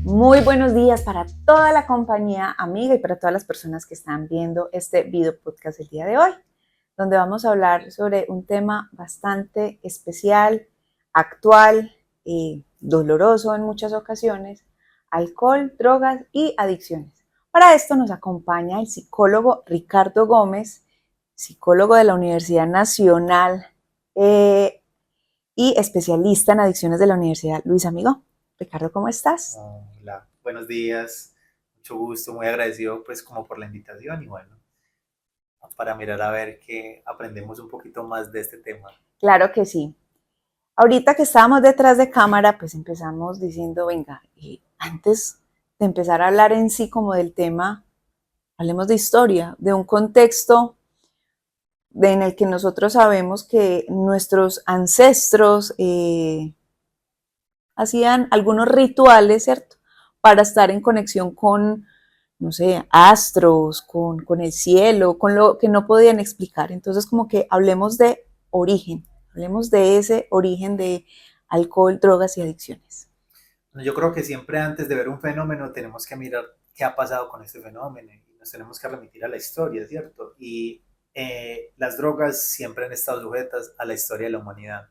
Muy buenos días para toda la compañía amiga y para todas las personas que están viendo este video podcast el día de hoy, donde vamos a hablar sobre un tema bastante especial, actual y doloroso en muchas ocasiones: alcohol, drogas y adicciones. Para esto nos acompaña el psicólogo Ricardo Gómez, psicólogo de la Universidad Nacional y especialista en adicciones de la Universidad Luis Amigo. Ricardo, ¿cómo estás? Hola, buenos días, mucho gusto, muy agradecido pues como por la invitación y bueno, para mirar a ver que aprendemos un poquito más de este tema. Claro que sí. Ahorita que estábamos detrás de cámara, pues empezamos diciendo, venga, antes de empezar a hablar en sí como del tema, hablemos de historia, de un contexto en el que nosotros sabemos que nuestros ancestros hacían algunos rituales, ¿cierto? Para estar en conexión con, no sé, astros, con el cielo, con lo que no podían explicar. Entonces, como que hablemos de origen, hablemos de ese origen de alcohol, drogas y adicciones. Bueno, yo creo que siempre antes de ver un fenómeno tenemos que mirar qué ha pasado con este fenómeno y nos tenemos que remitir a la historia, ¿cierto? Y las drogas siempre han estado sujetas a la historia de la humanidad.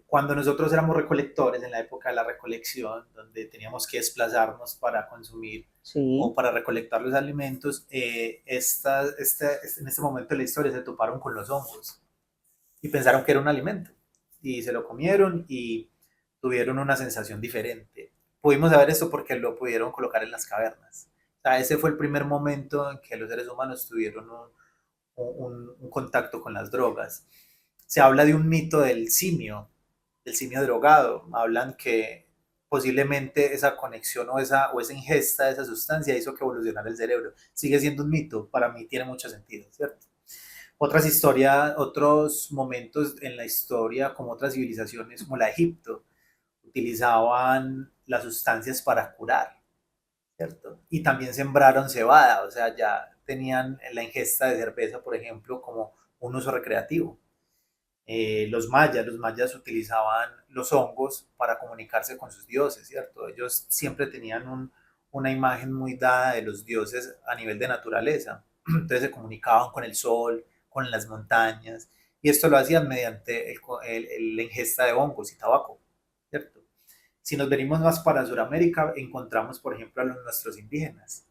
Cuando nosotros éramos recolectores, en la época de la recolección, donde teníamos que desplazarnos para consumir o Sí. para recolectar los alimentos, en este momento de la historia se toparon con los hongos y pensaron que era un alimento y se lo comieron y tuvieron una sensación diferente. Pudimos saber esto porque lo pudieron colocar en las cavernas. O sea, ese fue el primer momento en que los seres humanos tuvieron un contacto con las drogas. Se habla de un mito del simio drogado. Hablan que posiblemente esa conexión o esa ingesta de esa sustancia hizo que evolucionara el cerebro. Sigue siendo un mito, para mí tiene mucho sentido, ¿cierto? Otras historias, otros momentos en la historia, como otras civilizaciones, como la de Egipto, utilizaban las sustancias para curar, ¿cierto? Y también sembraron cebada, o sea, ya tenían la ingesta de cerveza, por ejemplo, como un uso recreativo. Los mayas utilizaban los hongos para comunicarse con sus dioses, ¿cierto? Ellos siempre tenían una imagen muy dada de los dioses a nivel de naturaleza. Entonces se comunicaban con el sol, con las montañas, y esto lo hacían mediante la ingesta de hongos y tabaco, ¿cierto? Si nos venimos más para Sudamérica, encontramos, por ejemplo, a nuestros indígenas,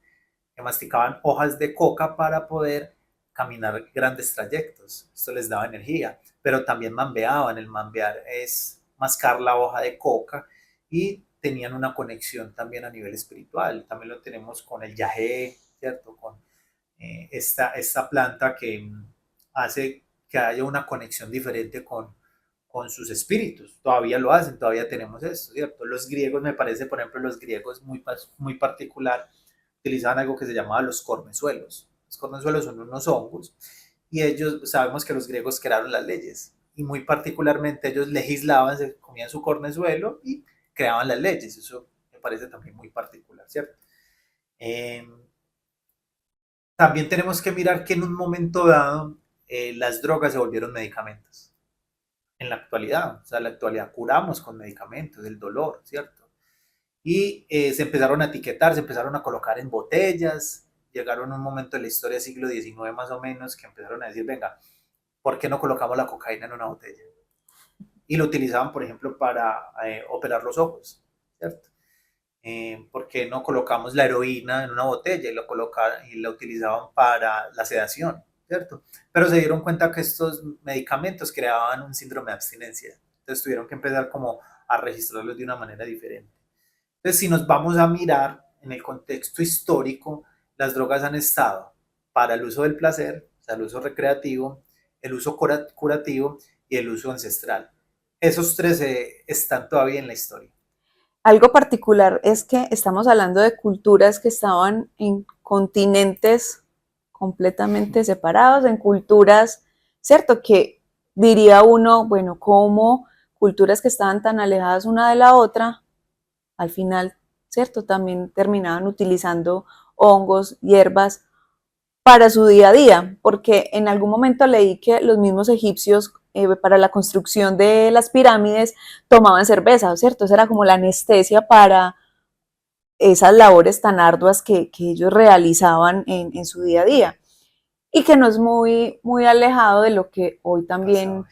que masticaban hojas de coca para poder caminar grandes trayectos. Esto les daba energía, pero también mambeaban. El mambear es mascar la hoja de coca y tenían una conexión también a nivel espiritual. También lo tenemos con el yagé, ¿cierto? Con esta planta que hace que haya una conexión diferente con sus espíritus. Todavía lo hacen, todavía tenemos esto, ¿cierto? Los griegos, me parece, por ejemplo, los griegos muy particular, utilizaban algo que se llamaba los cornezuelos. Los cornezuelos son unos hongos y ellos, sabemos que los griegos crearon las leyes y muy particularmente ellos legislaban, se comían su cornezuelo y creaban las leyes. Eso me parece también muy particular, ¿cierto? Eh, También tenemos que mirar que en un momento dado las drogas se volvieron medicamentos. En la actualidad, o sea, en la actualidad curamos con medicamentos el dolor, ¿cierto? Y se empezaron a etiquetar, se empezaron a colocar en botellas, llegaron a un momento de la historia, siglo XIX más o menos, que empezaron a decir, venga, ¿por qué no colocamos la cocaína en una botella? Y lo utilizaban, por ejemplo, para operar los ojos, ¿cierto? ¿Por qué no colocamos la heroína en una botella y la utilizaban para la sedación, ¿cierto? Pero se dieron cuenta que estos medicamentos creaban un síndrome de abstinencia, entonces tuvieron que empezar como a registrarlos de una manera diferente. Entonces, si nos vamos a mirar en el contexto histórico, las drogas han estado para el uso del placer, o sea, el uso recreativo, el uso curativo y el uso ancestral. Esos tres están todavía en la historia. Algo particular es que estamos hablando de culturas que estaban en continentes completamente separados, en culturas, ¿cierto? Que diría uno, bueno, como culturas que estaban tan alejadas una de la otra, al final, ¿cierto? También terminaban utilizando hongos, hierbas para su día a día, porque en algún momento leí que los mismos egipcios para la construcción de las pirámides tomaban cerveza, ¿cierto? Esa era como la anestesia para esas labores tan arduas que ellos realizaban en su día a día y que no es muy alejado de lo que hoy también,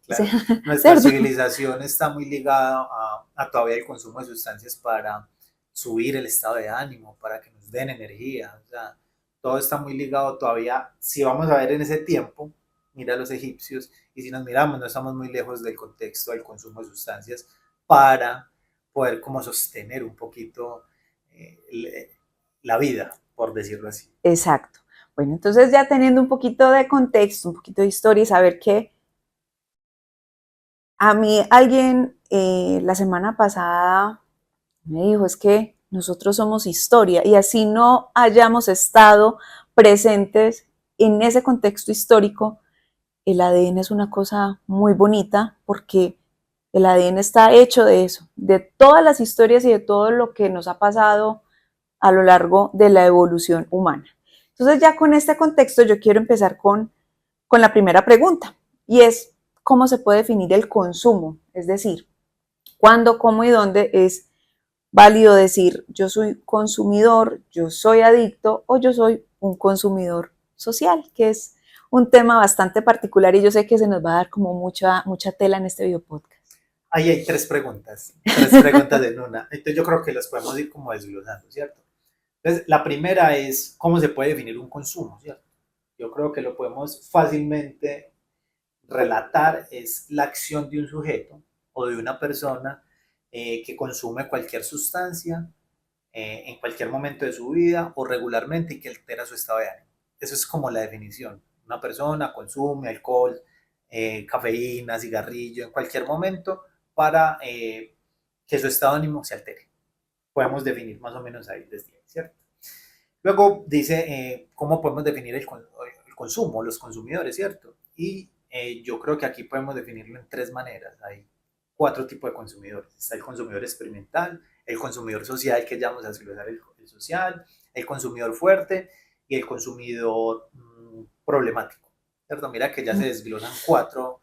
Pasado. Claro, nuestra ¿cierto? civilización está muy ligada a todavía el consumo de sustancias para subir el estado de ánimo, para que nos den energía. O sea, todo está muy ligado todavía. Si vamos a ver en ese tiempo, mira a los egipcios, y si nos miramos, no estamos muy lejos del contexto del consumo de sustancias para poder como sostener un poquito la vida, por decirlo así. Exacto. Bueno, entonces ya teniendo un poquito de contexto, un poquito de historia y saber que a mí alguien la semana pasada me dijo, es que nosotros somos historia y así no hayamos estado presentes en ese contexto histórico, el ADN es una cosa muy bonita porque el ADN está hecho de eso, de todas las historias y de todo lo que nos ha pasado a lo largo de la evolución humana. Entonces ya con este contexto yo quiero empezar con la primera pregunta y es, ¿cómo se puede definir el consumo? Es decir, cuándo, cómo y dónde es válido decir yo soy consumidor, yo soy adicto o yo soy un consumidor social, que es un tema bastante particular y yo sé que se nos va a dar como mucha tela en este video podcast. Ahí hay tres preguntas en una. Entonces yo creo que las podemos ir como desglosando, ¿cierto? Entonces, la primera es cómo se puede definir un consumo, ¿cierto? Yo creo que lo podemos fácilmente relatar, es la acción de un sujeto o de una persona que consume cualquier sustancia en cualquier momento de su vida o regularmente y que altera su estado de ánimo. Eso es como la definición. Una persona consume alcohol, cafeína, cigarrillo en cualquier momento para que su estado de ánimo se altere. Podemos definir más o menos ahí desde ahí, ¿cierto? Luego dice cómo podemos definir el consumo, los consumidores, ¿cierto? Y yo creo que aquí podemos definirlo en tres maneras. Hay cuatro tipos de consumidores. Está el consumidor experimental, el consumidor social, que llamamos a desglosar el social, el consumidor fuerte y el consumidor problemático, ¿cierto? Mira que ya se desglosan cuatro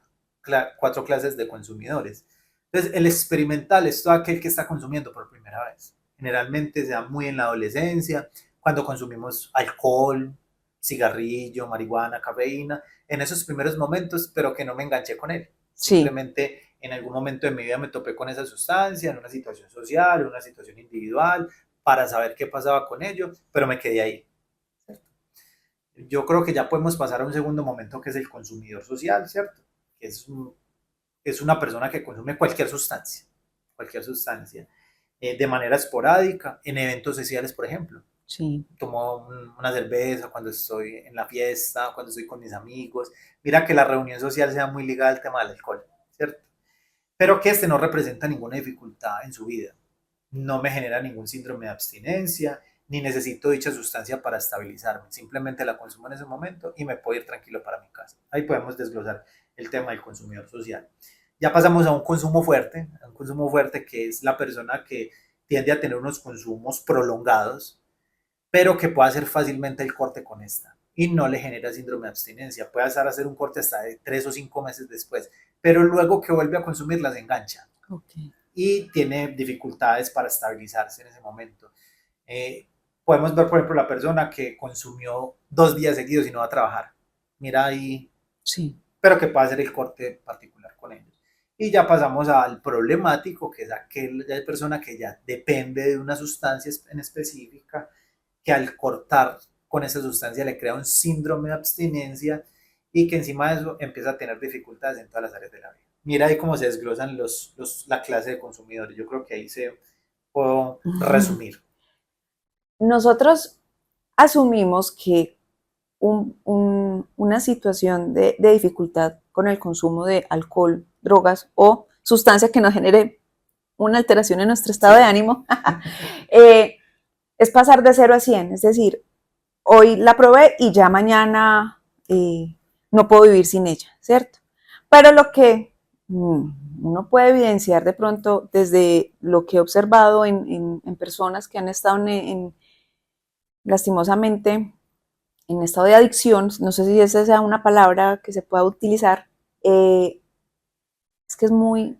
clases de consumidores. Entonces, el experimental es todo aquel que está consumiendo por primera vez. Generalmente se da muy en la adolescencia, cuando consumimos alcohol, cigarrillo, marihuana, cafeína, en esos primeros momentos, pero que no me enganché con él. Sí, Simplemente en algún momento de mi vida me topé con esa sustancia, en una situación social, en una situación individual, para saber qué pasaba con ello, pero me quedé ahí. Yo creo que ya podemos pasar a un segundo momento que es el consumidor social, ¿cierto? Que es una persona que consume cualquier sustancia, de manera esporádica, en eventos sociales, por ejemplo. sí. Tomo una cerveza cuando estoy en la fiesta, cuando estoy con mis amigos. Mira que la reunión social sea muy ligada al tema del alcohol, ¿cierto? Pero que este no representa ninguna dificultad en su vida. No me genera ningún síndrome de abstinencia, ni necesito dicha sustancia para estabilizarme. Simplemente la consumo en ese momento y me puedo ir tranquilo para mi casa. Ahí podemos desglosar el tema del consumidor social. Ya pasamos a un consumo fuerte que es la persona que tiende a tener unos consumos prolongados, pero que pueda hacer fácilmente el corte con esta y no le genera síndrome de abstinencia. Puede hacer un corte hasta de 3 o 5 meses después, pero luego que vuelve a consumir las engancha Okay. y tiene dificultades para estabilizarse en ese momento. Podemos ver, por ejemplo, la persona que consumió 2 días seguidos y no va a trabajar. Mira ahí, Sí. pero que puede hacer el corte particular con ellos. Y ya pasamos al problemático, que es aquella persona que ya depende de una sustancia en específica, que al cortar con esa sustancia le crea un síndrome de abstinencia y que encima de eso empieza a tener dificultades en todas las áreas de la vida. Mira ahí cómo se desglosan la clase de consumidores. Yo creo que ahí se puedo resumir. Nosotros asumimos que una situación de dificultad con el consumo de alcohol, drogas o sustancia que nos genere una alteración en nuestro estado de Sí. ánimo eh, es pasar de 0 a 100, es decir, hoy la probé y ya mañana no puedo vivir sin ella, ¿cierto? Pero lo que uno puede evidenciar de pronto desde lo que he observado en personas que han estado lastimosamente en estado de adicción, no sé si esa sea una palabra que se pueda utilizar, es que es muy,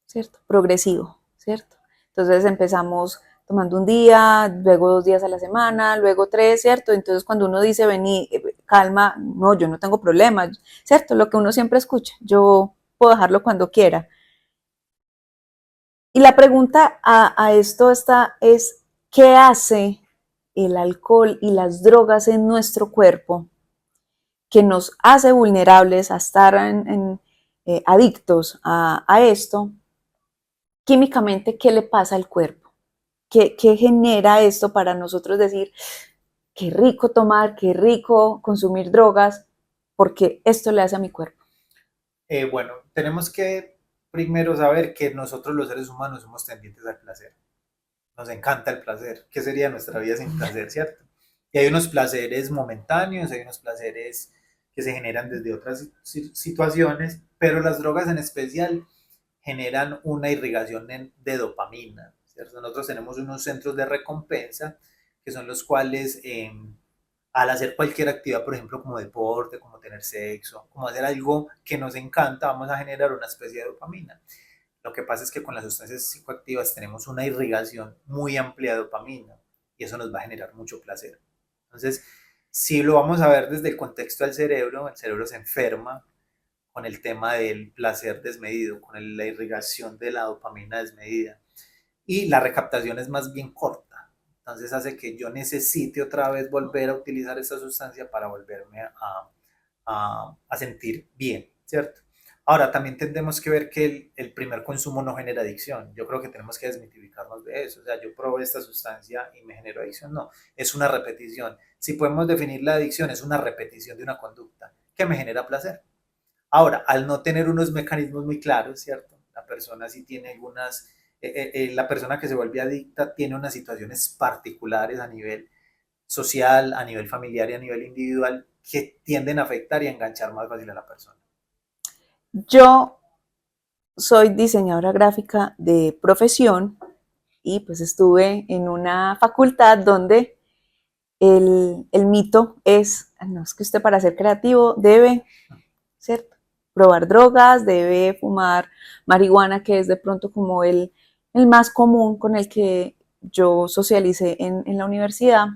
¿cierto? Progresivo, ¿cierto? Entonces empezamos tomando un día, luego 2 días a la semana, luego 3, ¿cierto? Entonces cuando uno dice, vení, calma, no, yo no tengo problemas, ¿cierto? Lo que uno siempre escucha, yo puedo dejarlo cuando quiera. Y la pregunta a esto es, ¿qué hace el alcohol y las drogas en nuestro cuerpo que nos hace vulnerables a estar adictos a esto? Químicamente, ¿qué le pasa al cuerpo? ¿Qué genera esto para nosotros decir, qué rico tomar, qué rico consumir drogas, porque esto le hace a mi cuerpo? Bueno, tenemos que primero saber que nosotros los seres humanos somos tendientes al placer. Nos encanta el placer. ¿Qué sería nuestra vida sin placer, cierto? Y hay unos placeres momentáneos, hay unos placeres que se generan desde otras situaciones, pero las drogas en especial generan una irrigación de dopamina, ¿cierto? Nosotros tenemos unos centros de recompensa que son los cuales al hacer cualquier actividad, por ejemplo, como deporte, como tener sexo, como hacer algo que nos encanta, vamos a generar una especie de dopamina. Lo que pasa es que con las sustancias psicoactivas tenemos una irrigación muy amplia de dopamina y eso nos va a generar mucho placer. Entonces, si lo vamos a ver desde el contexto del cerebro, el cerebro se enferma con el tema del placer desmedido, con la irrigación de la dopamina desmedida. Y la recaptación es más bien corta. Entonces hace que yo necesite otra vez volver a utilizar esa sustancia para volverme a sentir bien, ¿cierto? Ahora, también tendremos que ver que el primer consumo no genera adicción. Yo creo que tenemos que desmitificarnos de eso. O sea, yo probé esta sustancia y me generó adicción. No, es una repetición. Si podemos definir la adicción, es una repetición de una conducta que me genera placer. Ahora, al no tener unos mecanismos muy claros, ¿cierto? La persona sí tiene la persona que se vuelve adicta tiene unas situaciones particulares a nivel social, a nivel familiar y a nivel individual que tienden a afectar y a enganchar más fácil a la persona. Yo soy diseñadora gráfica de profesión y pues estuve en una facultad donde el mito es, no, es que usted para ser creativo debe, ¿cierto? Probar drogas, debe fumar marihuana, que es de pronto como el más común con el que yo socialicé en la universidad.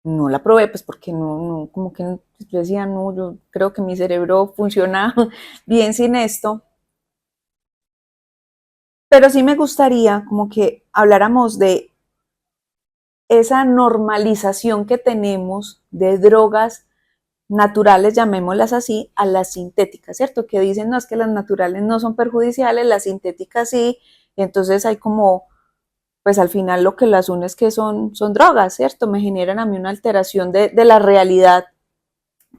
No la probé, pues porque no, como que yo decía, no, yo creo que mi cerebro funciona bien sin esto. Pero sí me gustaría como que habláramos de esa normalización que tenemos de drogas naturales, llamémoslas así, a las sintéticas, ¿cierto? Que dicen, no, es que las naturales no son perjudiciales, las sintéticas sí, y entonces hay como, pues al final lo que las une es que son drogas, ¿cierto? Me generan a mí una alteración de la realidad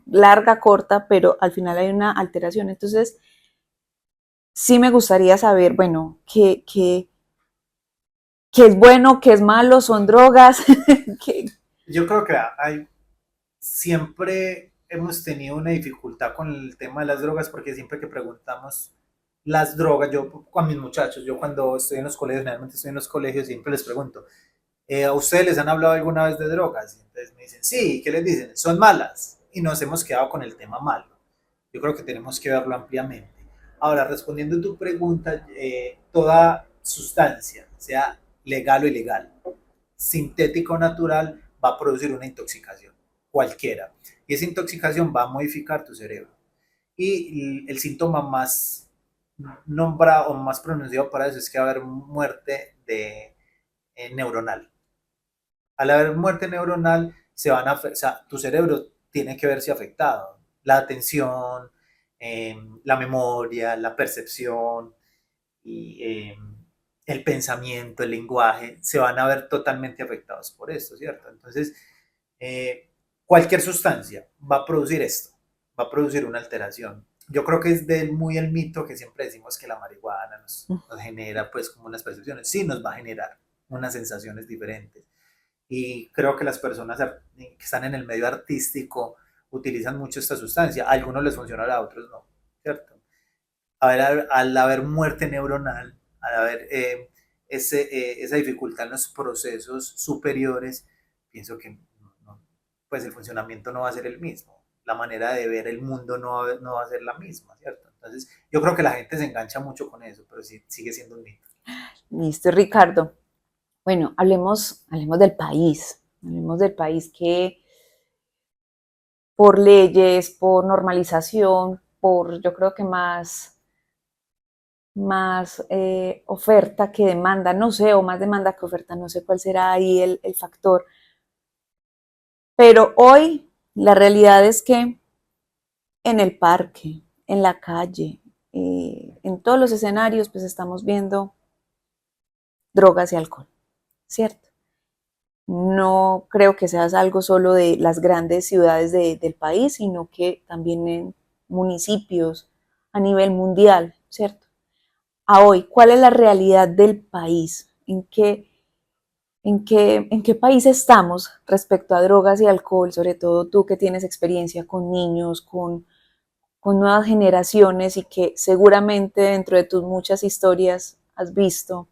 larga, corta, pero al final hay una alteración. Entonces, sí me gustaría saber, bueno, qué es bueno, qué es malo, son drogas. ¿Qué? Yo creo que siempre hemos tenido una dificultad con el tema de las drogas porque siempre que preguntamos las drogas, yo con mis muchachos, yo cuando estoy en los colegios, generalmente estoy en los colegios, siempre les pregunto, ¿a ustedes les han hablado alguna vez de drogas? Y entonces me dicen, sí, ¿qué les dicen? Son malas. Y nos hemos quedado con el tema malo. Yo creo que tenemos que verlo ampliamente. Ahora, respondiendo a tu pregunta, toda sustancia, sea legal o ilegal, sintética o natural, va a producir una intoxicación, cualquiera. Y esa intoxicación va a modificar tu cerebro. Y el síntoma más nombrado o más pronunciado para eso es que va a haber muerte neuronal. Al haber muerte neuronal, o sea, tu cerebro tiene que verse afectado. La atención, la memoria, la percepción y el pensamiento, el lenguaje, se van a ver totalmente afectados por esto, ¿cierto? Entonces, eh, cualquier sustancia va a producir esto, va a producir una alteración. Yo creo que es muy el mito que siempre decimos que la marihuana nos genera pues como unas percepciones. Sí, nos va a generar unas sensaciones diferentes y creo que las personas que están en el medio artístico utilizan mucho esta sustancia. A algunos les funciona, a otros no, ¿cierto? Al haber muerte neuronal, al haber esa dificultad en los procesos superiores, pienso que no, pues el funcionamiento no va a ser el mismo, la manera de ver el mundo no va a ser la misma, ¿cierto? Entonces, yo creo que la gente se engancha mucho con eso, pero sí, sigue siendo un mito. Listo, Ricardo. Bueno, hablemos hablemos del país que por leyes, por normalización, por yo creo que más oferta que demanda, no sé, o más demanda que oferta, no sé cuál será ahí el factor. Pero hoy la realidad es que en el parque, en la calle, en todos los escenarios, pues estamos viendo drogas y alcohol, ¿cierto? No creo que sea algo solo de las grandes ciudades del país, sino que también en municipios a nivel mundial, ¿cierto? A hoy, ¿cuál es la realidad del país? En qué país estamos respecto a drogas y alcohol? Sobre todo tú que tienes experiencia con niños, con nuevas generaciones y que seguramente dentro de tus muchas historias has visto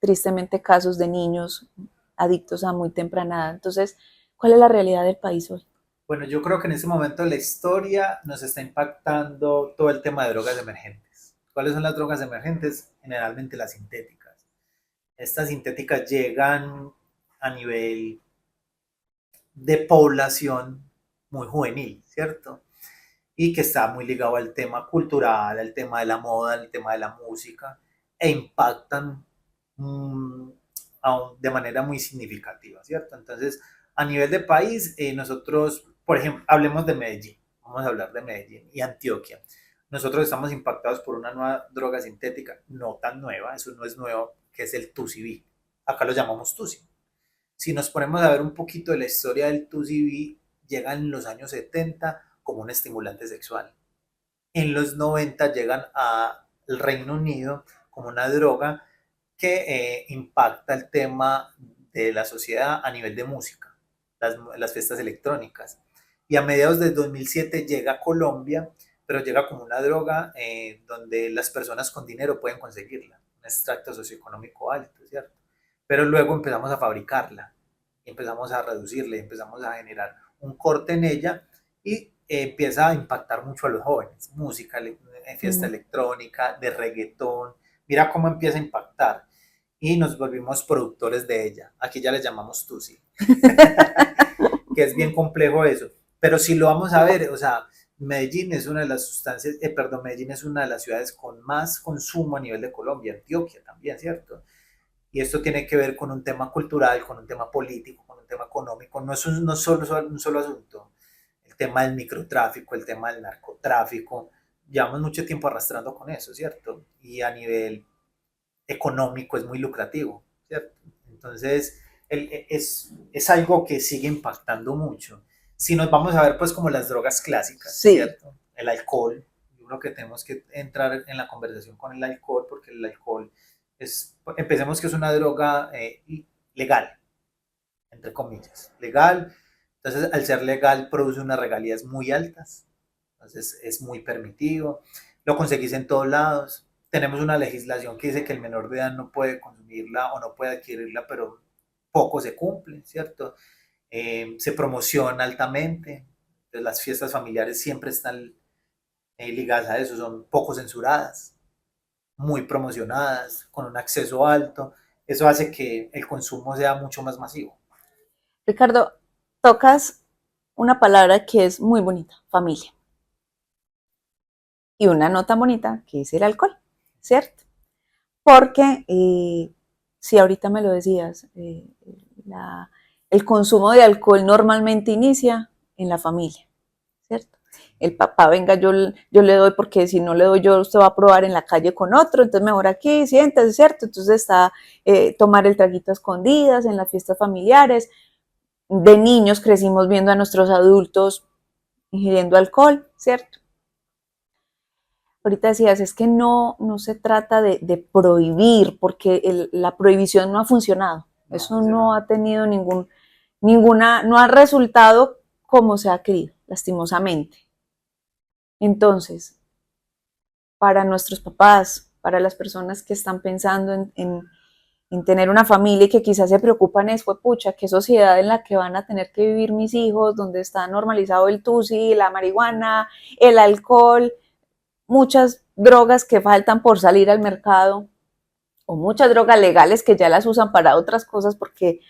tristemente casos de niños adictos a muy temprana edad. Entonces, ¿cuál es la realidad del país hoy? Bueno, yo creo que en este momento la historia nos está impactando todo el tema de drogas emergentes. ¿Cuáles son las drogas emergentes? Generalmente las sintéticas. Estas sintéticas llegan a nivel de población muy juvenil, ¿cierto? Y que está muy ligado al tema cultural, al tema de la moda, al tema de la música, e impactan mmm, de manera muy significativa, ¿cierto? Entonces, a nivel de país, nosotros, por ejemplo, hablemos de Medellín, vamos a hablar de Medellín y Antioquia. Nosotros estamos impactados por una nueva droga sintética, no tan nueva, eso no es nuevo, que es el TUCB. Acá lo llamamos TUCI. Si nos ponemos a ver un poquito de la historia del TUCB, llega en los años 70 como un estimulante sexual. En los 90 llegan al Reino Unido como una droga que impacta el tema de la sociedad a nivel de música, las fiestas electrónicas. Y a mediados del 2007 llega a Colombia, pero llega como una droga donde las personas con dinero pueden conseguirla, un extracto socioeconómico alto, ¿cierto? Pero luego empezamos a fabricarla, empezamos a reducirla, empezamos a generar un corte en ella y empieza a impactar mucho a los jóvenes, música, fiesta electrónica, de reggaetón, mira cómo empieza a impactar y nos volvimos productores de ella, aquí ya le llamamos Tusi, que es bien complejo eso, pero si lo vamos a ver, o sea, Medellín es una de las sustancias, perdón, Medellín es una de las ciudades con más consumo a nivel de Colombia, Antioquia también, ¿cierto? Y esto tiene que ver con un tema cultural, con un tema político, con un tema económico, no es no solo un solo asunto. El tema del microtráfico, el tema del narcotráfico, llevamos mucho tiempo arrastrando con eso, ¿cierto? Y a nivel económico es muy lucrativo, ¿cierto? Entonces, es algo que sigue impactando mucho. Si nos vamos a ver, pues, como las drogas clásicas, Sí. ¿cierto? El alcohol, yo creo que tenemos que entrar en la conversación con el alcohol, porque el alcohol empecemos que es una droga legal, entre comillas, legal. Entonces, al ser legal, produce unas regalías muy altas. Entonces, es muy permitido. Lo conseguís en todos lados. Tenemos una legislación que dice que el menor de edad no puede consumirla o no puede adquirirla, pero poco se cumple, ¿cierto? Se promociona altamente. Entonces, las fiestas familiares siempre están ligadas a eso, son poco censuradas, muy promocionadas, con un acceso alto. Eso hace que el consumo sea mucho más masivo. Ricardo, tocas una palabra que es muy bonita, familia. Y una no tan bonita, que es el alcohol, ¿cierto? Porque, si ahorita me lo decías, el consumo de alcohol normalmente inicia en la familia, ¿cierto? El papá, venga, yo le doy porque si no le doy yo, usted va a probar en la calle con otro, entonces mejor aquí, siéntese, ¿cierto? Entonces está tomar el traguito a escondidas en las fiestas familiares. De niños crecimos viendo a nuestros adultos ingiriendo alcohol, ¿cierto? Ahorita decías, es que no se trata de prohibir, porque la prohibición no ha funcionado. No, Eso no ha tenido no ha resultado como se ha querido, lastimosamente. Entonces, para nuestros papás, para las personas que están pensando en tener una familia y que quizás se preocupan es, pues, pucha, qué sociedad en la que van a tener que vivir mis hijos, donde está normalizado el tusi, la marihuana, el alcohol, muchas drogas que faltan por salir al mercado, o muchas drogas legales que ya las usan para otras cosas porque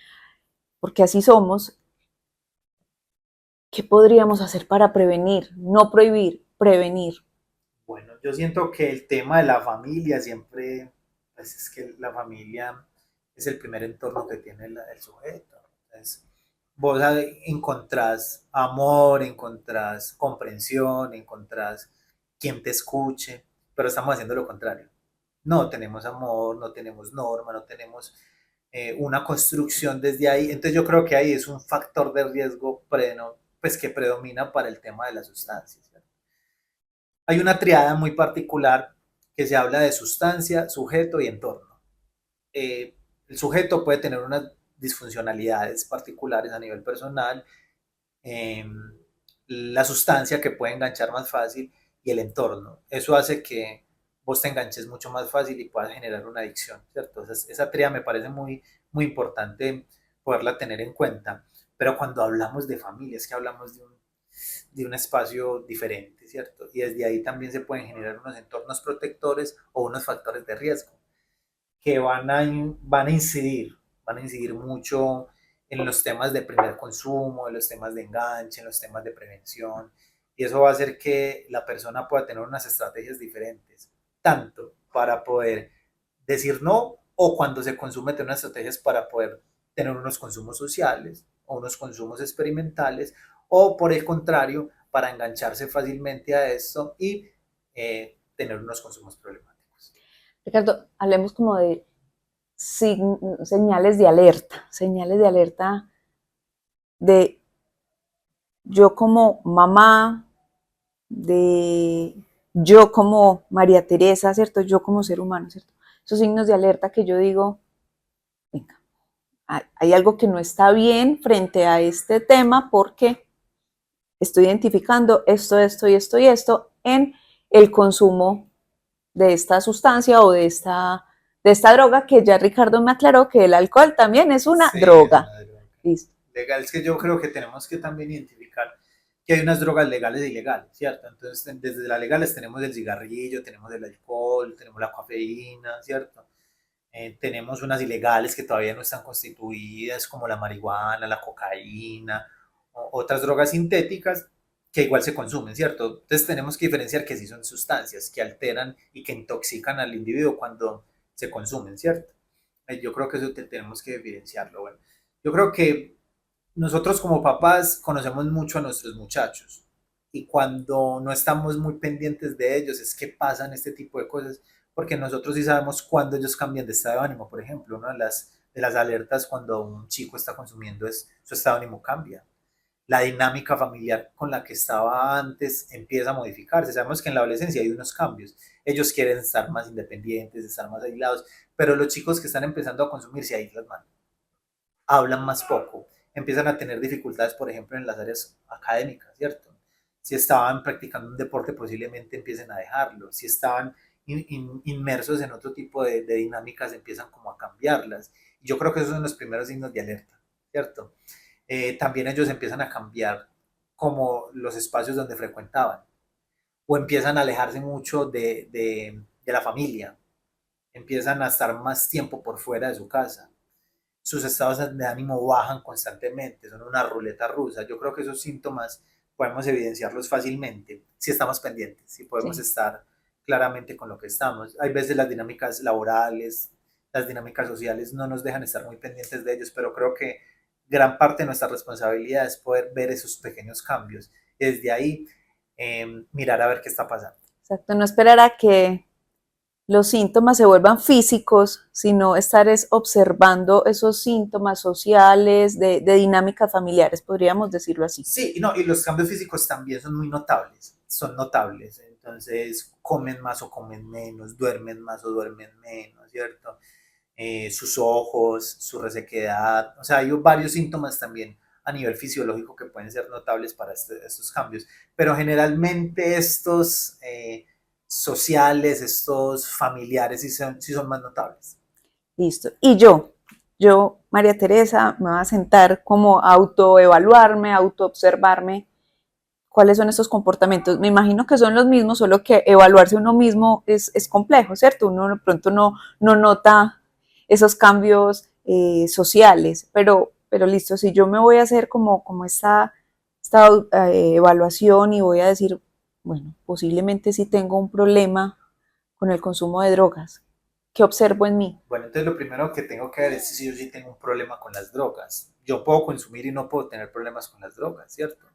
así somos. ¿Qué podríamos hacer para prevenir? No prohibir, prevenir. Bueno, yo siento que el tema de la familia siempre, pues es que la familia es el primer entorno que tiene el sujeto. Entonces, vos encontrás amor, encontrás comprensión, encontrás quien te escuche, pero estamos haciendo lo contrario. No tenemos amor, no tenemos norma, no tenemos una construcción desde ahí. Entonces yo creo que ahí es un factor de riesgo pues que predomina para el tema de las sustancias. ¿Verdad? Hay una triada muy particular que se habla de sustancia, sujeto y entorno. El sujeto puede tener unas disfuncionalidades particulares a nivel personal, eh, la sustancia que puede enganchar más fácil y el entorno. Eso hace que vos te enganches mucho más fácil y puedas generar una adicción, ¿cierto? Entonces, esa tría me parece muy, muy importante poderla tener en cuenta. Pero cuando hablamos de familia, es que hablamos de un espacio diferente, ¿cierto? Y desde ahí también se pueden generar unos entornos protectores o unos factores de riesgo que van a incidir mucho en los temas de primer consumo, en los temas de enganche, en los temas de prevención. Y eso va a hacer que la persona pueda tener unas estrategias diferentes, tanto para poder decir no o cuando se consume tener unas estrategias para poder tener unos consumos sociales o unos consumos experimentales o por el contrario, para engancharse fácilmente a esto y tener unos consumos problemáticos. Ricardo, hablemos como de señales de alerta de yo como mamá, de yo como María Teresa, ¿cierto? Yo como ser humano, ¿cierto? Esos signos de alerta que yo digo, venga, hay algo que no está bien frente a este tema porque estoy identificando esto, esto y esto y esto en el consumo de esta sustancia o de esta droga que ya Ricardo me aclaró que el alcohol también es una Sí, es droga. una droga. Listo. Legal, es que yo creo que tenemos que también identificar que hay unas drogas legales e ilegales, ¿cierto? Entonces, desde las legales tenemos el cigarrillo, tenemos el alcohol, tenemos la cafeína, ¿cierto? Tenemos unas ilegales que todavía no están constituidas, como la marihuana, la cocaína, otras drogas sintéticas que igual se consumen, ¿cierto? Entonces tenemos que diferenciar que sí son sustancias que alteran y que intoxican al individuo cuando se consumen, ¿cierto? Yo creo que eso tenemos que diferenciarlo. Bueno, yo creo que nosotros como papás conocemos mucho a nuestros muchachos y cuando no estamos muy pendientes de ellos es que pasan este tipo de cosas porque nosotros sí sabemos cuándo ellos cambian de estado de ánimo. Por ejemplo, una de las alertas cuando un chico está consumiendo es su estado de ánimo cambia. La dinámica familiar con la que estaba antes empieza a modificarse. Sabemos que en la adolescencia hay unos cambios. Ellos quieren estar más independientes, estar más aislados, pero los chicos que están empezando a consumir se aíslan más, hablan más poco, empiezan a tener dificultades, por ejemplo, en las áreas académicas, ¿cierto? Si estaban practicando un deporte, posiblemente empiecen a dejarlo. Si estaban inmersos en otro tipo de dinámicas, empiezan como a cambiarlas. Y yo creo que esos son los primeros signos de alerta, ¿cierto? También ellos empiezan a cambiar como los espacios donde frecuentaban o empiezan a alejarse mucho de la familia, empiezan a estar más tiempo por fuera de su casa, sus estados de ánimo bajan constantemente, son una ruleta rusa. Yo creo que esos síntomas podemos evidenciarlos fácilmente si estamos pendientes, si podemos Sí. estar claramente con lo que estamos. Hay veces las dinámicas laborales, las dinámicas sociales no nos dejan estar muy pendientes de ellos, pero creo que gran parte de nuestra responsabilidad es poder ver esos pequeños cambios y desde ahí mirar a ver qué está pasando. Exacto, no esperar a que los síntomas se vuelvan físicos, sino estar es observando esos síntomas sociales, de dinámicas familiares, podríamos decirlo así. Sí, no, y los cambios físicos también son muy notables, son notables. Entonces, comen más o comen menos, duermen más o duermen menos, ¿cierto? Sus ojos, su resequedad, o sea, hay varios síntomas también a nivel fisiológico que pueden ser notables para estos cambios, pero generalmente estos sociales, estos familiares sí son más notables. Listo. Y yo, María Teresa, me voy a sentar como a autoevaluarme, autoobservarme cuáles son esos comportamientos. Me imagino que son los mismos, solo que evaluarse uno mismo es complejo, ¿cierto? Uno de pronto no nota esos cambios sociales, pero listo, si yo me voy a hacer como esta evaluación y voy a decir, bueno, posiblemente sí tengo un problema con el consumo de drogas. ¿Qué observo en mí? Bueno, entonces lo primero que tengo que ver es si yo sí tengo un problema con las drogas. Yo puedo consumir y no puedo tener problemas con las drogas, ¿cierto?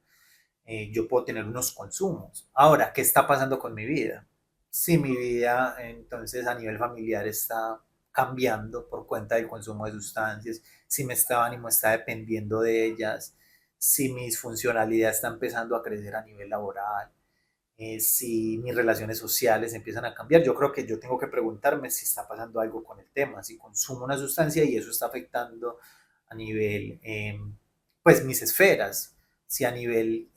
Yo puedo tener unos consumos. Ahora, ¿qué está pasando con mi vida? Si mi vida entonces a nivel familiar está cambiando por cuenta del consumo de sustancias, si mi estado de ánimo está dependiendo de ellas, si mi funcionalidad está empezando a crecer a nivel laboral, si mis relaciones sociales empiezan a cambiar, yo creo que yo tengo que preguntarme si está pasando algo con el tema, si consumo una sustancia y eso está afectando a nivel, pues mis esferas, si a nivel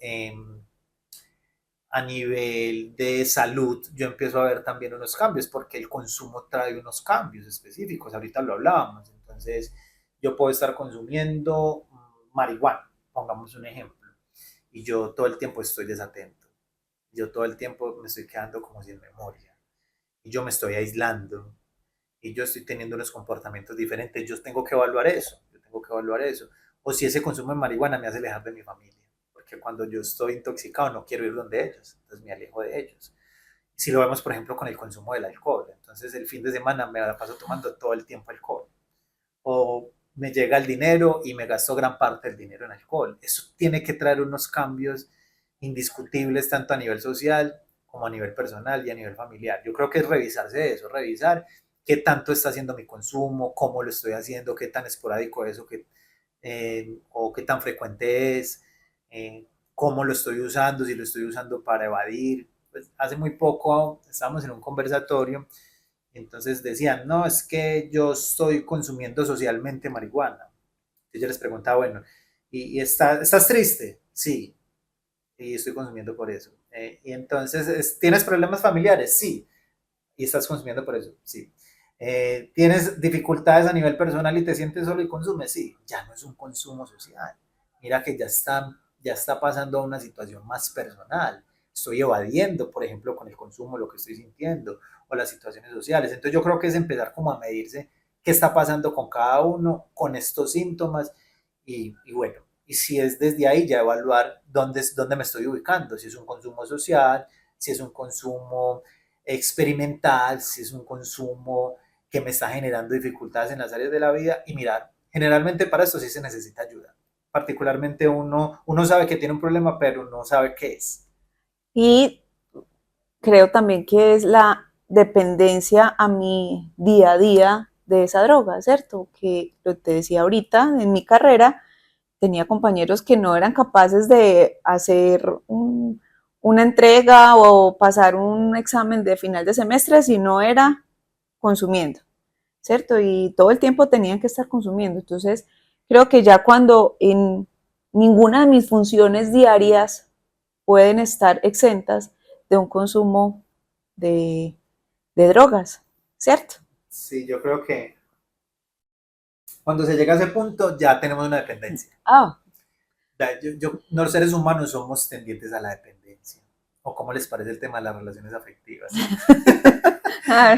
de salud yo empiezo a ver también unos cambios, porque el consumo trae unos cambios específicos, ahorita lo hablábamos, entonces yo puedo estar consumiendo marihuana, pongamos un ejemplo, y yo todo el tiempo estoy desatento, yo todo el tiempo me estoy quedando como sin memoria, y yo me estoy aislando, y yo estoy teniendo unos comportamientos diferentes, yo tengo que evaluar eso, yo tengo que evaluar eso. O si ese consumo de marihuana me hace alejar de mi familia, porque cuando yo estoy intoxicado no quiero ir donde ellos, entonces me alejo de ellos. Si lo vemos, por ejemplo, con el consumo del alcohol, entonces el fin de semana me la paso tomando todo el tiempo alcohol. O me llega el dinero y me gasto gran parte del dinero en alcohol. Eso tiene que traer unos cambios indiscutibles tanto a nivel social como a nivel personal y a nivel familiar. Yo creo que es revisarse eso, revisar qué tanto está haciendo mi consumo, cómo lo estoy haciendo, qué tan esporádico es o qué tan frecuente es, cómo lo estoy usando, si lo estoy usando para evadir. Pues hace muy poco estábamos en un conversatorio y entonces decían, no, es que yo estoy consumiendo socialmente marihuana. Entonces yo les preguntaba, bueno, ¿estás triste? Sí, y estoy consumiendo por eso. Y entonces, ¿tienes problemas familiares? Sí, y estás consumiendo por eso, sí. ¿Tienes dificultades a nivel personal y te sientes solo y consumes? Sí, ya no es un consumo social. Mira que ya está pasando a una situación más personal. Estoy evadiendo, por ejemplo, con el consumo lo que estoy sintiendo o las situaciones sociales. Entonces yo creo que es empezar como a medirse qué está pasando con cada uno, con estos síntomas y bueno, y si es desde ahí ya evaluar dónde me estoy ubicando, si es un consumo social, si es un consumo experimental, si es un consumo que me está generando dificultades en las áreas de la vida y mirar, generalmente para esto sí se necesita ayuda. Particularmente uno sabe que tiene un problema, pero no sabe qué es. Y creo también que es la dependencia a mi día a día de esa droga, ¿cierto? Que lo te decía ahorita, en mi carrera tenía compañeros que no eran capaces de hacer una entrega o pasar un examen de final de semestre si no era consumiendo, ¿cierto? Y todo el tiempo tenían que estar consumiendo. Entonces, creo que ya cuando en ninguna de mis funciones diarias pueden estar exentas de un consumo de, de drogas, ¿cierto? Sí, yo creo que cuando se llega a ese punto ya tenemos una dependencia. Ah, Los seres humanos somos tendientes a la dependencia. ¿O cómo les parece el tema de las relaciones afectivas?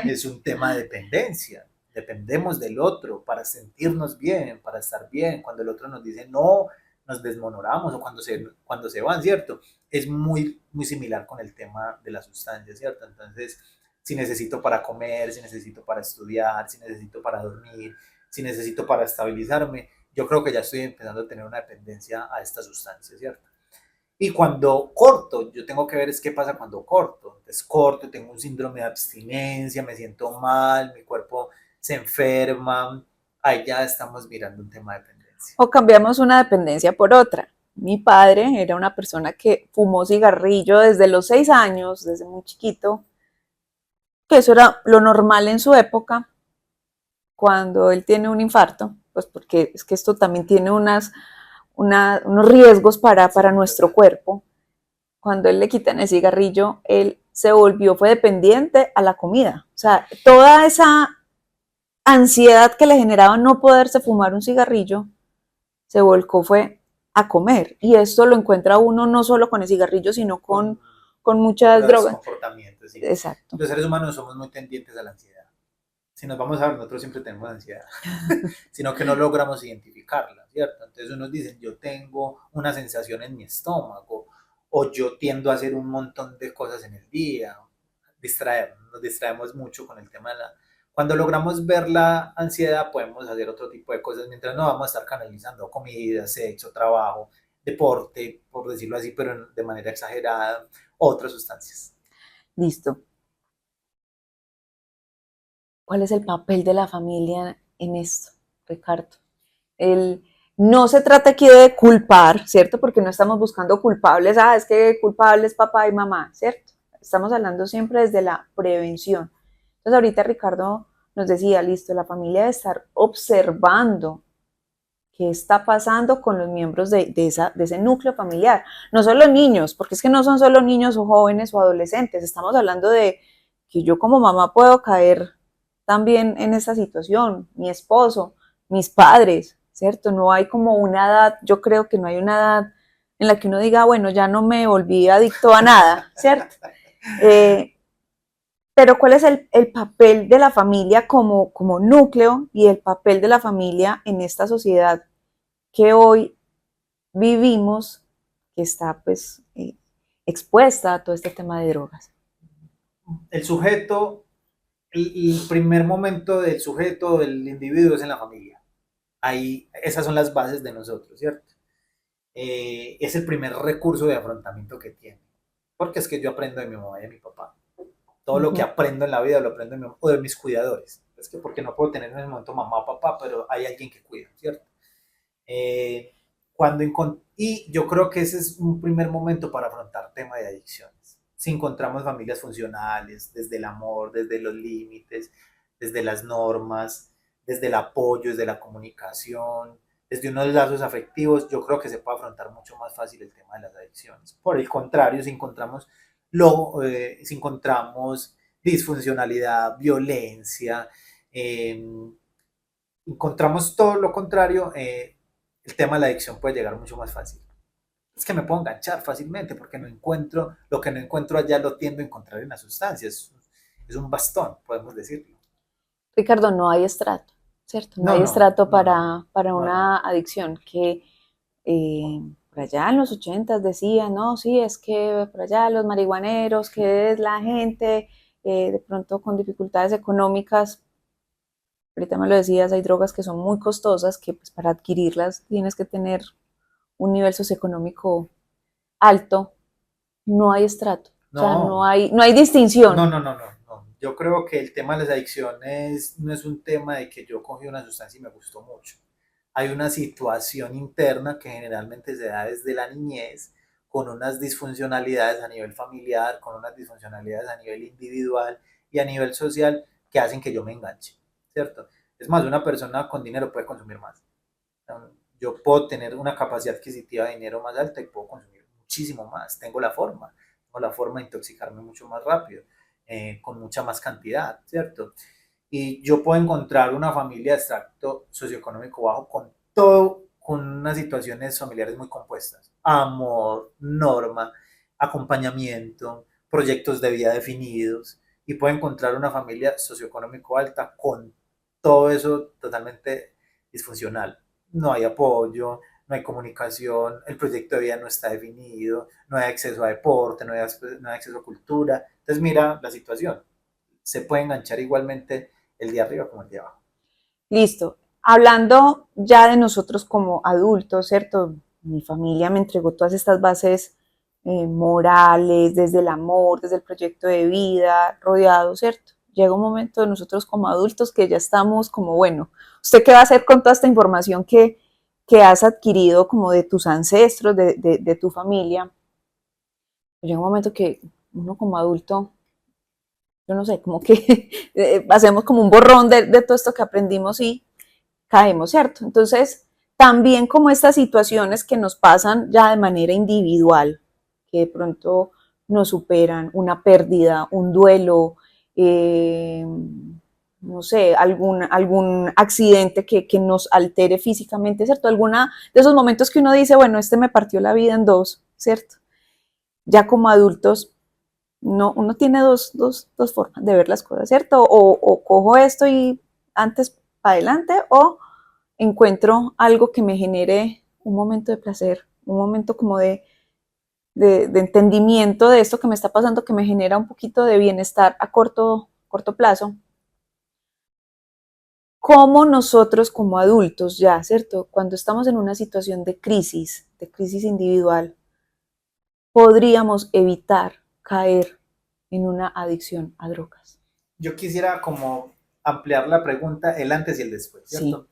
Es un tema de dependencia. Dependemos del otro para sentirnos bien, para estar bien. Cuando el otro nos dice no, nos desmonoramos o cuando se van, ¿cierto? Es muy similar con el tema de la sustancia, ¿cierto? Entonces, si necesito para comer, si necesito para estudiar, si necesito para dormir, si necesito para estabilizarme, yo creo que ya estoy empezando a tener una dependencia a esta sustancia, ¿cierto? Y cuando corto, yo tengo que ver es qué pasa cuando corto. Entonces corto, tengo un síndrome de abstinencia, me siento mal, mi cuerpo se enferma. Ahí ya estamos mirando un tema de dependencia. o cambiamos una dependencia por otra. Mi padre era una persona que fumó cigarrillo desde los 6 años, desde muy chiquito, que eso era lo normal en su época. Cuando él tiene un infarto, pues porque es que esto también tiene unos riesgos Sí, para nuestro cuerpo. Cuando él le quitan el cigarrillo, él se volvió, fue dependiente a la comida. O sea, toda esa ansiedad que le generaba no poderse fumar un cigarrillo, se volcó fue a comer. Y esto lo encuentra uno no solo con el cigarrillo, sino con muchas otros drogas. comportamientos. ¿Sí? Exacto. Los seres humanos somos muy tendientes a la ansiedad. Si nos vamos a ver, nosotros siempre tenemos ansiedad, sino que no logramos identificarla, ¿cierto? Entonces unos dicen, yo tengo una sensación en mi estómago, o yo tiendo a hacer un montón de cosas en el día, nos distraemos mucho con el tema de la... Cuando logramos ver la ansiedad, podemos hacer otro tipo de cosas, mientras no vamos a estar canalizando comida, sexo, trabajo, deporte, por decirlo así, pero de manera exagerada, otras sustancias. Listo. ¿Cuál es el papel de la familia en esto, Ricardo? El, no se trata aquí de culpar, ¿cierto? Porque no estamos buscando culpables, es que culpable es papá y mamá, ¿cierto? Estamos hablando siempre desde la prevención. Entonces ahorita Ricardo nos decía, listo, la familia debe estar observando qué está pasando con los miembros de ese núcleo familiar. No solo niños, porque es que no son solo niños o jóvenes o adolescentes, estamos hablando de que yo como mamá puedo caer también en esta situación, mi esposo, mis padres, ¿cierto? No hay como una edad, yo creo que no hay una edad en la que uno diga, bueno, ya no me volví adicto a nada, ¿cierto? Pero ¿cuál es el papel de la familia como núcleo y el papel de la familia en esta sociedad que hoy vivimos, que está pues expuesta a todo este tema de drogas? El sujeto, el primer momento del sujeto, del individuo es en la familia. Ahí, esas son las bases de nosotros, ¿cierto? Es el primer recurso de afrontamiento que tiene. Porque es que yo aprendo de mi mamá y de mi papá. Todo lo que aprendo en la vida lo aprendo de mi mamá o de mis cuidadores. Es que porque no puedo tener en ese momento mamá o papá, pero hay alguien que cuida, ¿cierto? Eh, y yo creo que ese es un primer momento para afrontar tema de adicciones. Si encontramos familias funcionales, desde el amor, desde los límites, desde las normas, desde el apoyo, desde la comunicación, desde unos lazos afectivos, yo creo que se puede afrontar mucho más fácil el tema de las adicciones. Por el contrario, si encontramos disfuncionalidad, violencia, eh, encontramos todo lo contrario, el tema de la adicción puede llegar mucho más fácil. Es que me puedo enganchar fácilmente porque no encuentro, lo que no encuentro allá lo tiendo a encontrar en la sustancia. Es un bastón, podemos decirlo. Ricardo, no hay estrato, ¿cierto? No No, hay no, estrato no, no, para no, no. una adicción que por allá en los 80 decían, no, sí, es que por allá los marihuaneros, que es la gente de pronto con dificultades económicas, ahorita me lo decías, hay drogas que son muy costosas, que pues para adquirirlas tienes que tener un nivel socioeconómico alto, no hay estrato, o sea, No, no hay distinción. no, no, no, no, no. Yo creo que el tema de las adicciones no es un tema de que yo cogí una sustancia y me gustó mucho. Hay una situación interna que generalmente se da desde la niñez, con unas disfuncionalidades a nivel familiar, con unas disfuncionalidades a nivel individual y a nivel social que hacen que yo me enganche, ¿cierto? Es más, una persona con dinero puede consumir más. Yo puedo tener una capacidad adquisitiva de dinero más alta y puedo consumir muchísimo más. Tengo la forma de intoxicarme mucho más rápido, con mucha más cantidad, ¿cierto? Y yo puedo encontrar una familia de extracto socioeconómico bajo con todo, con unas situaciones familiares muy compuestas. Amor, norma, acompañamiento, proyectos de vida definidos. Y puedo encontrar una familia socioeconómico alta con todo eso totalmente disfuncional. No hay apoyo, no hay comunicación, el proyecto de vida no está definido, no hay acceso a deporte, no hay acceso a cultura. Entonces mira la situación. Se puede enganchar igualmente el de arriba como el de abajo. Listo. Hablando ya de nosotros como adultos, ¿cierto? Mi familia me entregó todas estas bases morales, desde el amor, desde el proyecto de vida, rodeado, ¿cierto? Llega un momento de nosotros como adultos que ya estamos como, bueno, ¿usted qué va a hacer con toda esta información que has adquirido como de tus ancestros, de tu familia? Llega un momento que uno como adulto, yo no sé, como que hacemos como un borrón de todo esto que aprendimos y caemos, ¿cierto? Entonces, también como estas situaciones que nos pasan ya de manera individual, que de pronto nos superan, una pérdida, un duelo, no sé, algún accidente que nos altere físicamente, ¿cierto? Alguna de esos momentos que uno dice, bueno, este me partió la vida en dos, ¿cierto? Ya como adultos, no, uno tiene dos formas de ver las cosas, ¿cierto? O cojo esto y antes para adelante, o encuentro algo que me genere un momento de placer, un momento como de entendimiento de esto que me está pasando, que me genera un poquito de bienestar a corto plazo. Cómo nosotros como adultos ya, ¿cierto? Cuando estamos en una situación de crisis individual, podríamos evitar caer en una adicción a drogas. Yo quisiera como ampliar la pregunta, el antes y el después, Sí, ¿cierto?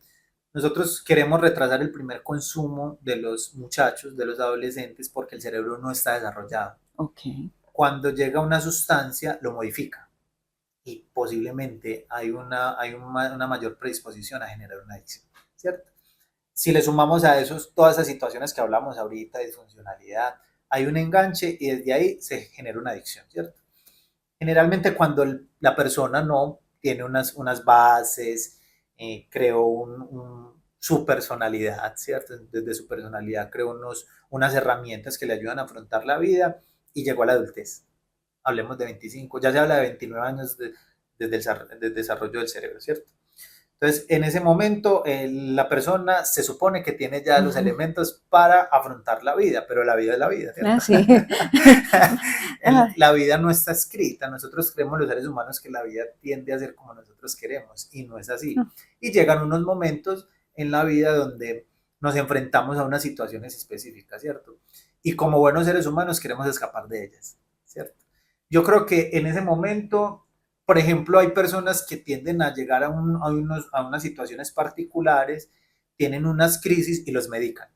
Nosotros queremos retrasar el primer consumo de los muchachos, de los adolescentes, porque el cerebro no está desarrollado. ok. Cuando llega una sustancia, lo modifica y posiblemente hay una mayor predisposición a generar una adicción, ¿cierto? Si le sumamos a eso todas esas situaciones que hablamos ahorita, disfuncionalidad, hay un enganche y desde ahí se genera una adicción, ¿cierto? Generalmente cuando la persona no tiene unas bases, creó su personalidad, ¿cierto? Desde su personalidad creó unas herramientas que le ayudan a afrontar la vida y llegó a la adultez. Hablemos de 25, ya se habla de 29 años desde el desarrollo del cerebro, ¿cierto? Entonces, en ese momento, la persona se supone que tiene ya los elementos para afrontar la vida, pero la vida es la vida, ¿cierto? Ah, sí. La vida no está escrita. Nosotros creemos los seres humanos que la vida tiende a ser como nosotros queremos y no es así. Y llegan unos momentos en la vida donde nos enfrentamos a unas situaciones específicas, ¿cierto? Y como buenos seres humanos queremos escapar de ellas, ¿cierto? Yo creo que en ese momento, por ejemplo, hay personas que tienden a llegar a unas situaciones particulares, tienen unas crisis y los medican,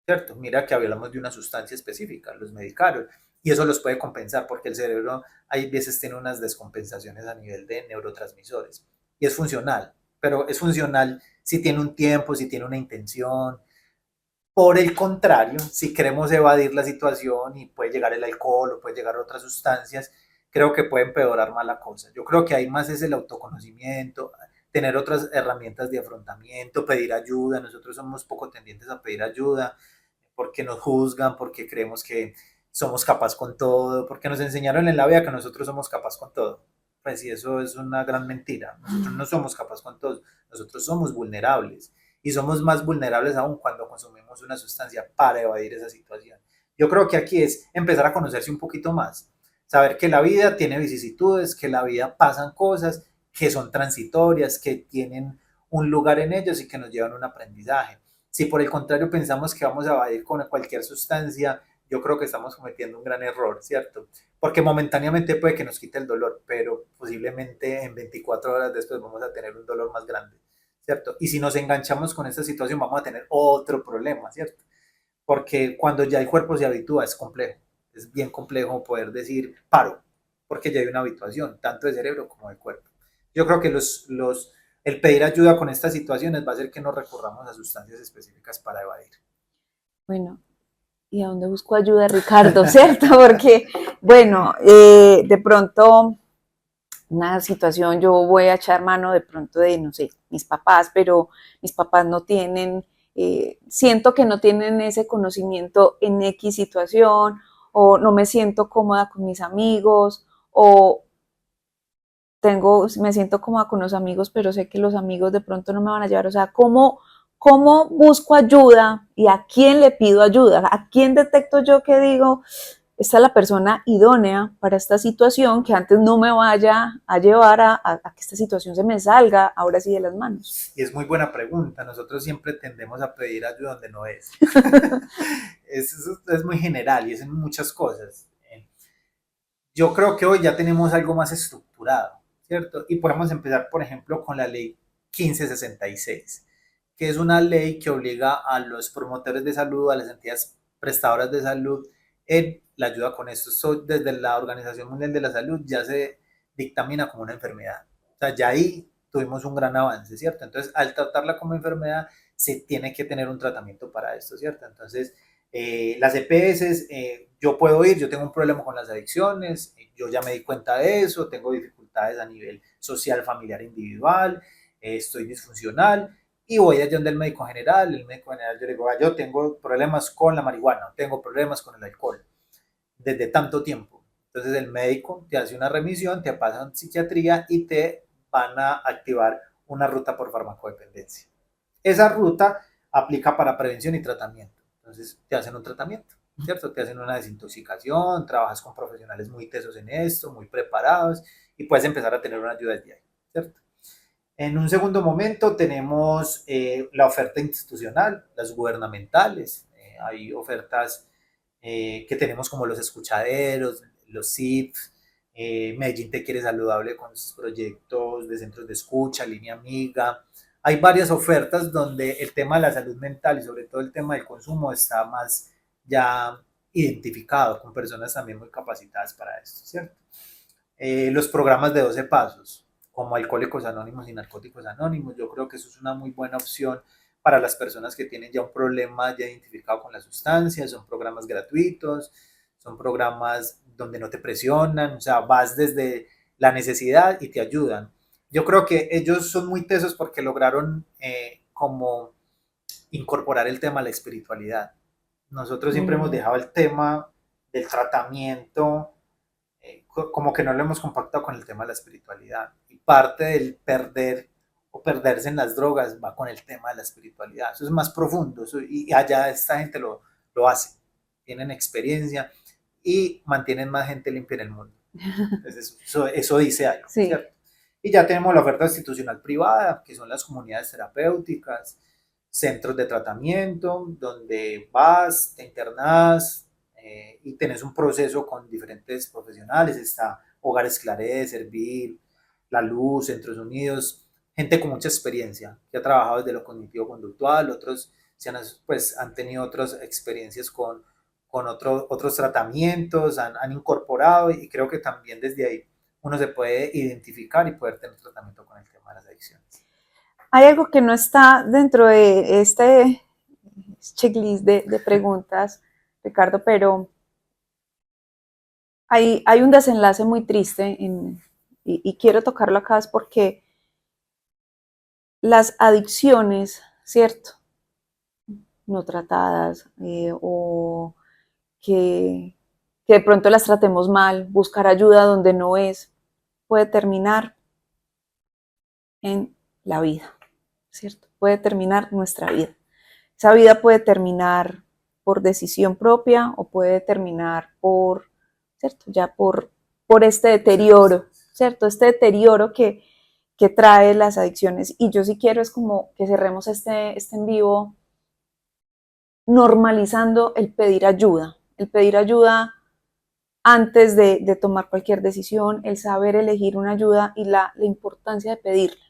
¿cierto? Mira que hablamos de una sustancia específica, los medicaron, y eso los puede compensar porque el cerebro hay veces tiene unas descompensaciones a nivel de neurotransmisores y es funcional, pero es funcional si tiene un tiempo, si tiene una intención. Por el contrario, si queremos evadir la situación y puede llegar el alcohol o puede llegar otras sustancias, creo que puede empeorar más la cosa. Yo creo que hay más es el autoconocimiento, tener otras herramientas de afrontamiento, pedir ayuda. Nosotros somos poco tendientes a pedir ayuda porque nos juzgan, porque creemos que somos capaz con todo, porque nos enseñaron en la vida que nosotros somos capaz con todo. Pues sí, eso es una gran mentira. Nosotros no somos capaz con todo, nosotros somos vulnerables y somos más vulnerables aún cuando consumimos una sustancia para evadir esa situación. Yo creo que aquí es empezar a conocerse un poquito más, saber que la vida tiene vicisitudes, que la vida pasan cosas que son transitorias, que tienen un lugar en ellos y que nos llevan a un aprendizaje. Si por el contrario pensamos que vamos a evadir con cualquier sustancia, yo creo que estamos cometiendo un gran error, ¿cierto? Porque momentáneamente puede que nos quite el dolor, pero posiblemente en 24 horas después vamos a tener un dolor más grande, ¿cierto? Y si nos enganchamos con esta situación vamos a tener otro problema, ¿cierto? Porque cuando ya el cuerpo se habitúa es complejo, es bien complejo poder decir paro, porque ya hay una habituación, tanto de cerebro como de cuerpo. Yo creo que el pedir ayuda con estas situaciones va a hacer que no recurramos a sustancias específicas para evadir. Bueno, ¿y a dónde busco ayuda, Ricardo? ¿Cierto? Porque, bueno, de pronto una situación, yo voy a echar mano de pronto de, no sé, mis papás, pero mis papás no tienen, siento que no tienen ese conocimiento en X situación, o no me siento cómoda con mis amigos, o me siento cómoda con los amigos, pero sé que los amigos de pronto no me van a llevar, o sea, ¿cómo busco ayuda y a quién le pido ayuda? ¿A quién detecto yo que digo, esta es la persona idónea para esta situación, que antes no me vaya a llevar a que esta situación se me salga ahora sí de las manos? Y es muy buena pregunta. Nosotros siempre tendemos a pedir ayuda donde no es. Es muy general y es en muchas cosas. Yo creo que hoy ya tenemos algo más estructurado, ¿cierto? Y podemos empezar, por ejemplo, con la ley 1566, que es una ley que obliga a los promotores de salud, a las entidades prestadoras de salud, en la ayuda con esto. Esto desde la Organización Mundial de la Salud ya se dictamina como una enfermedad. O sea, ya ahí tuvimos un gran avance, ¿cierto? Entonces, al tratarla como enfermedad, se tiene que tener un tratamiento para esto, ¿cierto? Entonces, las EPS, yo puedo ir, yo tengo un problema con las adicciones, yo ya me di cuenta de eso, tengo dificultades dificultades a nivel social, familiar, individual, estoy disfuncional, y voy allá donde el médico general yo le digo, yo tengo problemas con la marihuana, tengo problemas con el alcohol, desde tanto tiempo. Entonces el médico te hace una remisión, te pasa a psiquiatría y te van a activar una ruta por farmacodependencia. Esa ruta aplica para prevención y tratamiento. Entonces te hacen un tratamiento, ¿cierto? Te hacen una desintoxicación, trabajas con profesionales muy tesos en esto, muy preparados y puedes empezar a tener una ayuda desde ahí, ¿cierto? En un segundo momento tenemos la oferta institucional, las gubernamentales. Hay ofertas que tenemos como los escuchaderos, los CIFs, Medellín Te Quiere Saludable con sus proyectos de centros de escucha, línea amiga. Hay varias ofertas donde el tema de la salud mental y sobre todo el tema del consumo está más ya identificado con personas también muy capacitadas para esto, ¿cierto? Los programas de 12 pasos, como Alcohólicos Anónimos y Narcóticos Anónimos, yo creo que eso es una muy buena opción para las personas que tienen ya un problema ya identificado con la sustancia. Son programas gratuitos, son programas donde no te presionan, o sea, vas desde la necesidad y te ayudan. Yo creo que ellos son muy tesos porque lograron como incorporar el tema de la espiritualidad. Nosotros siempre hemos Mm. dejado el tema del tratamiento, como que no lo hemos compactado con el tema de la espiritualidad. Y parte del perder o perderse en las drogas va con el tema de la espiritualidad. Eso es más profundo y allá esta gente lo hace. Tienen experiencia y mantienen más gente limpia en el mundo. Entonces, eso dice algo, Sí. ¿cierto? Y ya tenemos la oferta institucional privada, que son las comunidades terapéuticas, centros de tratamiento, donde vas, te internas y tenés un proceso con diferentes profesionales. Está Hogares Claré, Servir, La Luz, Centros Unidos, gente con mucha experiencia, que ha trabajado desde lo cognitivo-conductual, otros pues, han tenido otras experiencias con otros tratamientos, han incorporado y creo que también desde ahí uno se puede identificar y poder tener tratamiento con el tema de las adicciones. Hay algo que no está dentro de este checklist de preguntas, Ricardo, pero hay un desenlace muy triste y quiero tocarlo acá es porque las adicciones, ¿cierto? No tratadas o que, que de pronto las tratemos mal, buscar ayuda donde no es, puede terminar en la vida, ¿cierto? Puede terminar nuestra vida. Esa vida puede terminar por decisión propia o puede terminar por, ¿cierto? Ya por este deterioro, ¿cierto? Este deterioro que trae las adicciones. Y yo sí quiero es como que cerremos este en vivo normalizando el pedir ayuda antes de tomar cualquier decisión, el saber elegir una ayuda y la importancia de pedirla,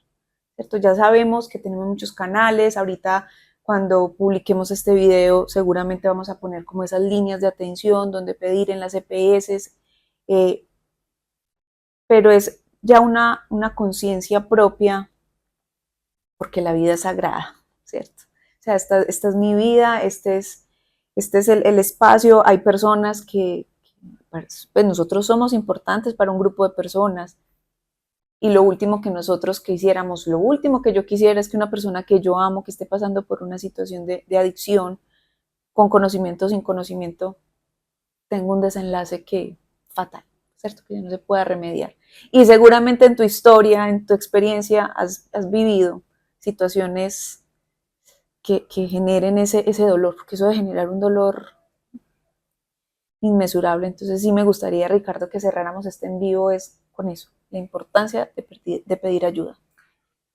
¿cierto? Ya sabemos que tenemos muchos canales, ahorita cuando publiquemos este video seguramente vamos a poner como esas líneas de atención donde pedir en las EPS, eh, pero es ya una conciencia propia porque la vida es sagrada, ¿cierto? O sea, esta es mi vida, este es el espacio, hay personas pues nosotros somos importantes para un grupo de personas y lo último que nosotros quisiéramos, lo último que yo quisiera es que una persona que yo amo, que esté pasando por una situación de adicción, con conocimiento o sin conocimiento, tenga un desenlace que fatal, ¿cierto? Que ya no se pueda remediar. Y seguramente en tu historia, en tu experiencia, has vivido situaciones que generen ese dolor, porque eso de generar un dolor inmesurable. Entonces sí me gustaría, Ricardo, que cerráramos este en vivo es con eso, la importancia de pedir ayuda.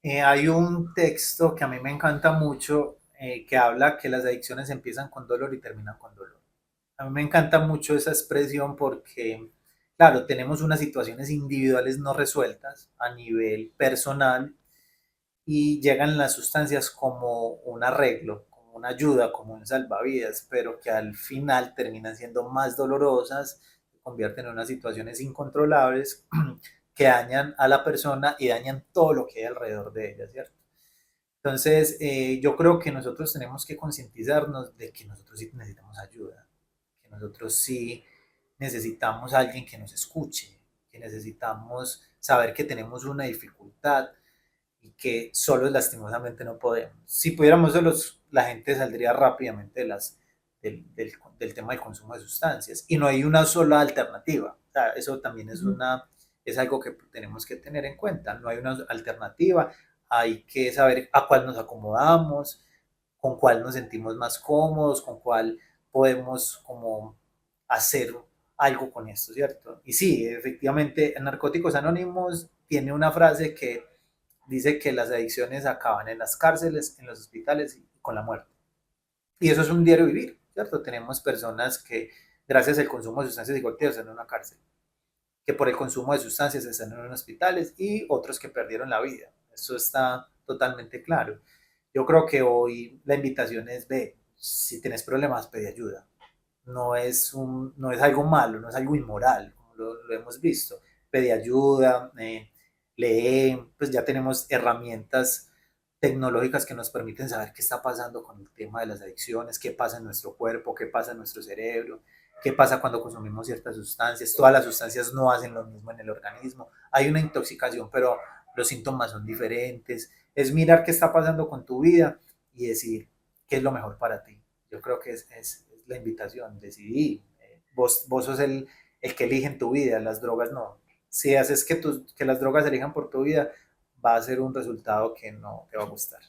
Hay un texto que a mí me encanta mucho que habla que las adicciones empiezan con dolor y terminan con dolor. A mí me encanta mucho esa expresión porque, claro, tenemos unas situaciones individuales no resueltas a nivel personal y llegan las sustancias como un arreglo, como una ayuda, como un salvavidas, pero que al final terminan siendo más dolorosas, se convierten en unas situaciones incontrolables que dañan a la persona y dañan todo lo que hay alrededor de ella, ¿cierto? Entonces, yo creo que nosotros tenemos que concientizarnos de que nosotros sí necesitamos ayuda, que nosotros sí necesitamos a alguien que nos escuche, que necesitamos saber que tenemos una dificultad y que solos lastimosamente no podemos. Si pudiéramos solos, la gente saldría rápidamente del tema del consumo de sustancias y no hay una sola alternativa. O sea, eso también es algo que tenemos que tener en cuenta. No hay una alternativa, hay que saber a cuál nos acomodamos, con cuál nos sentimos más cómodos, con cuál podemos como hacer algo con esto, ¿cierto? Y sí, efectivamente, Narcóticos Anónimos tiene una frase que dice que las adicciones acaban en las cárceles, en los hospitales y con la muerte. Y eso es un diario vivir, ¿cierto? Tenemos personas que gracias al consumo de sustancias psicoactivas están en una cárcel, que por el consumo de sustancias están en hospitales y otros que perdieron la vida. Eso está totalmente claro. Yo creo que hoy la invitación es, ve, si tienes problemas, pide ayuda. No es algo malo, no es algo inmoral, como lo hemos visto. Pide ayuda, lee, pues ya tenemos herramientas tecnológicas que nos permiten saber qué está pasando con el tema de las adicciones, qué pasa en nuestro cuerpo, qué pasa en nuestro cerebro, qué pasa cuando consumimos ciertas sustancias. Todas las sustancias no hacen lo mismo en el organismo. Hay una intoxicación, pero los síntomas son diferentes. Es mirar qué está pasando con tu vida y decir qué es lo mejor para ti. Yo creo que es la invitación, decidir. Vos sos el que elige en tu vida, las drogas no. Si haces que las drogas elijan por tu vida, va a ser un resultado que no te va a gustar.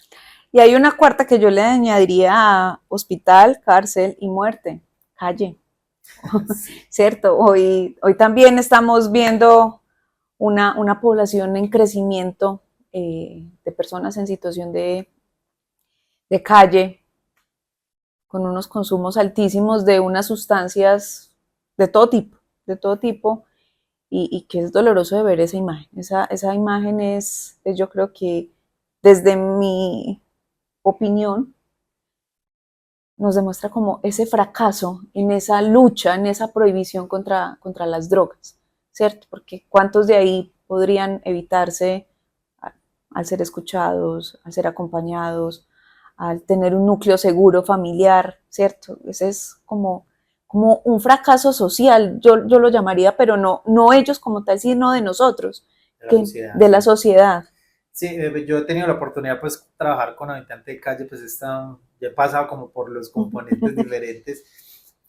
Y hay una cuarta que yo le añadiría a hospital, cárcel y muerte, calle. Sí. ¿Cierto? Hoy también estamos viendo una población en crecimiento de personas en situación de calle, con unos consumos altísimos de unas sustancias de todo tipo, y que es doloroso de ver esa imagen. Esa imagen es, yo creo que desde mi opinión, nos demuestra como ese fracaso en esa lucha, en esa prohibición contra las drogas, ¿cierto? Porque ¿cuántos de ahí podrían evitarse al ser escuchados, al ser acompañados, al tener un núcleo seguro familiar, ¿cierto? Ese es como un fracaso social, yo lo llamaría, pero no ellos como tal, sino de nosotros, De la sociedad, de la sí. sociedad. Sí, yo he tenido la oportunidad pues de trabajar con habitantes de calle, pues ya he pasado como por los componentes diferentes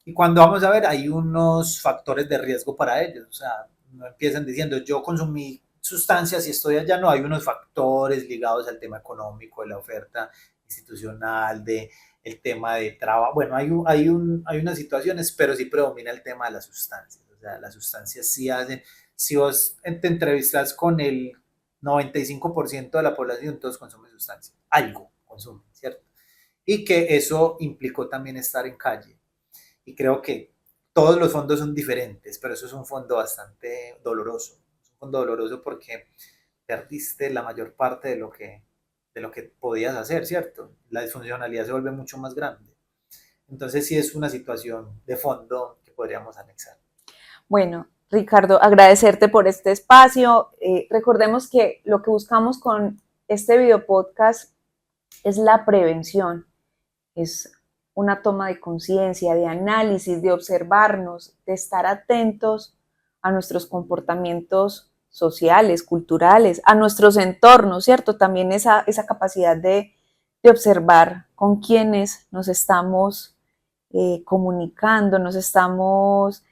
y cuando vamos a ver hay unos factores de riesgo para ellos, o sea, no empiezan diciendo yo consumí sustancias y estoy allá, no, hay unos factores ligados al tema económico, de la oferta institucional, de el tema de trabajo, bueno, hay unas situaciones, pero sí predomina el tema de las sustancias, o sea, las sustancias sí hacen, si vos te entrevistas con el 95% de la población, todos consumen sustancias, algo consumen, ¿cierto? Y que eso implicó también estar en calle. Y creo que todos los fondos son diferentes, pero eso es un fondo bastante doloroso. Es un fondo doloroso porque perdiste la mayor parte de lo que podías hacer, ¿cierto? La disfuncionalidad se vuelve mucho más grande. Entonces sí es una situación de fondo que podríamos anexar. Bueno, Ricardo, agradecerte por este espacio. Recordemos que lo que buscamos con este video podcast es la prevención, es una toma de conciencia, de análisis, de observarnos, de estar atentos a nuestros comportamientos sociales, culturales, a nuestros entornos, ¿cierto? También esa capacidad de observar con quienes nos estamos comunicando, nos estamos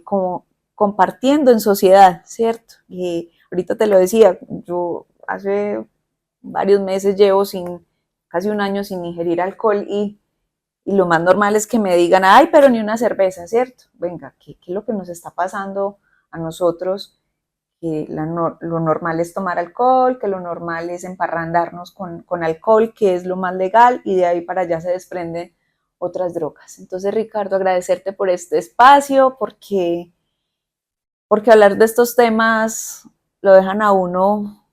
como compartiendo en sociedad, ¿cierto? Y ahorita te lo decía, yo hace varios meses llevo casi un año sin ingerir alcohol y lo más normal es que me digan, ay, pero ni una cerveza, ¿cierto? Venga, ¿qué es lo que nos está pasando a nosotros? Que lo normal es tomar alcohol, que lo normal es emparrandarnos con alcohol, que es lo más legal, y de ahí para allá se desprenden otras drogas. Entonces, Ricardo, agradecerte por este espacio, porque hablar de estos temas lo dejan a uno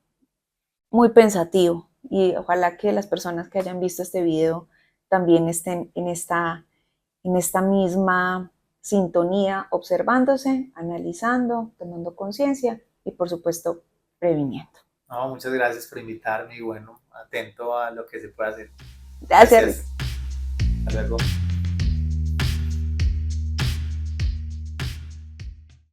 muy pensativo, y ojalá que las personas que hayan visto este video también estén en esta misma sintonía, observándose, analizando, tomando conciencia y por supuesto previniendo. No, muchas gracias por invitarme y bueno, atento a lo que se puede hacer. Gracias, Ricardo. Gracias. Hasta luego.